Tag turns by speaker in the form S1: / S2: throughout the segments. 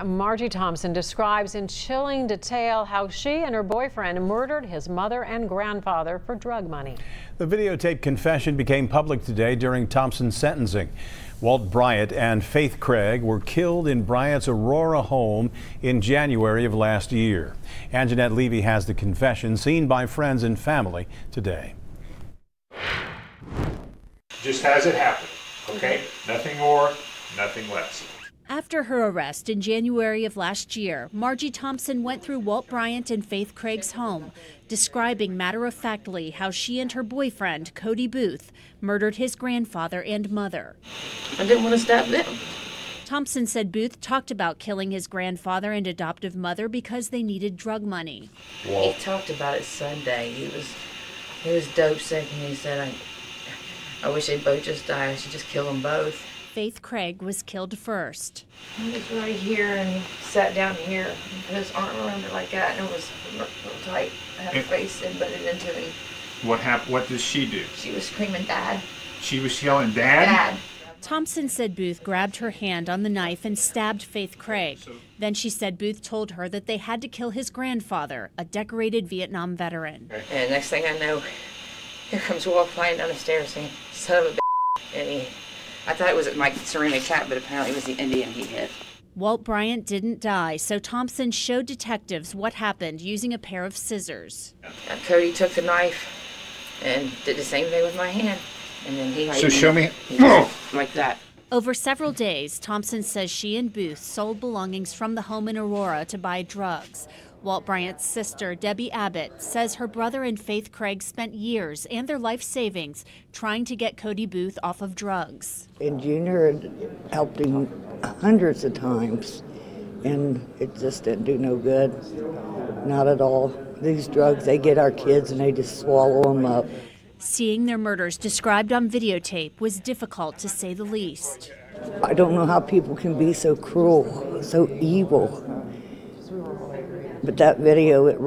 S1: Margie Thompson describes in chilling detail how she and her boyfriend murdered his mother and grandfather for drug money.
S2: The videotaped confession became public today during Thompson's sentencing. Walt, Bryant and Faith Craig were killed in Bryant's Aurora home in January of last year. Anjanette Levy has the confession seen by friends and family today.
S3: Just as it happened, okay? Nothing more, nothing less.
S4: After her arrest in January of last year, Margie Thompson went through Walt Bryant and Faith Craig's home, describing matter-of-factly how she and her boyfriend, Cody Booth, murdered his grandfather and mother.
S5: I didn't want to stab them.
S4: Thompson said Booth talked about killing his grandfather and adoptive mother because they needed drug money.
S5: He talked about it Sunday. He was dope sick, and he said, I wish they'd both just die. I should just kill them both.
S4: Faith Craig was killed first.
S5: He was right here, and he sat down here, and put his arm around her like that, and it was real tight. I had her face embedded into him.
S3: What happened? What did she do?
S5: She was screaming, "Dad!"
S3: She was yelling, "Dad!"
S5: Dad!
S4: Thompson said Booth grabbed her hand on the knife and stabbed Faith Craig. Then she said Booth told her that they had to kill his grandfather, a decorated Vietnam veteran.
S5: And next thing I know, here comes Walt flying down the stairs saying, "Son of a bitch!" And I thought it was my ceramic cat, but apparently it was the Indian he hit.
S4: Walt Bryant didn't die, so Thompson showed detectives what happened using a pair of scissors.
S5: Cody took the knife and did the same thing with my hand. And then he
S3: So show me.
S5: Like that.
S4: Over several days, Thompson says she and Booth sold belongings from the home in Aurora to buy drugs. Walt Bryant's sister, Debbie Abbott, says her brother and Faith Craig spent years and their life savings trying to get Cody Booth off of drugs.
S6: And Junior had helped him hundreds of times, and it just didn't do no good. Not at all. These drugs, they get our kids and they just swallow them up.
S4: Seeing their murders described on videotape was difficult, to say the least.
S6: I don't know how people can be so cruel, so evil. But that video, it's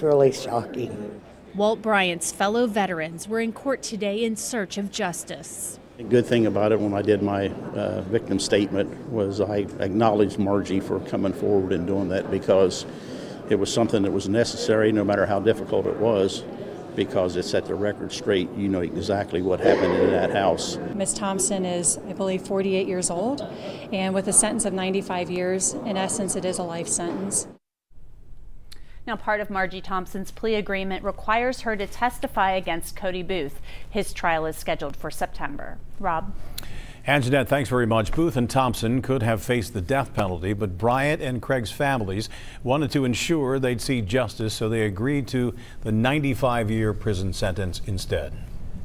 S6: really shocking.
S4: Walt Bryant's fellow veterans were in court today in search of justice.
S7: The good thing about it when I did my victim statement was I acknowledged Margie for coming forward and doing that, because it was something that was necessary no matter how difficult it was, because it set the record straight. You know exactly what happened in that house.
S8: Ms. Thompson is, I believe, 48 years old, and with a sentence of 95 years, in essence, it is a life sentence.
S9: Now, part of Margie Thompson's plea agreement requires her to testify against Cody Booth. His trial is scheduled for September. Rob?
S2: Anjanette, thanks very much. Booth and Thompson could have faced the death penalty, but Bryant and Craig's families wanted to ensure they'd see justice, so they agreed to the 95-year prison sentence instead.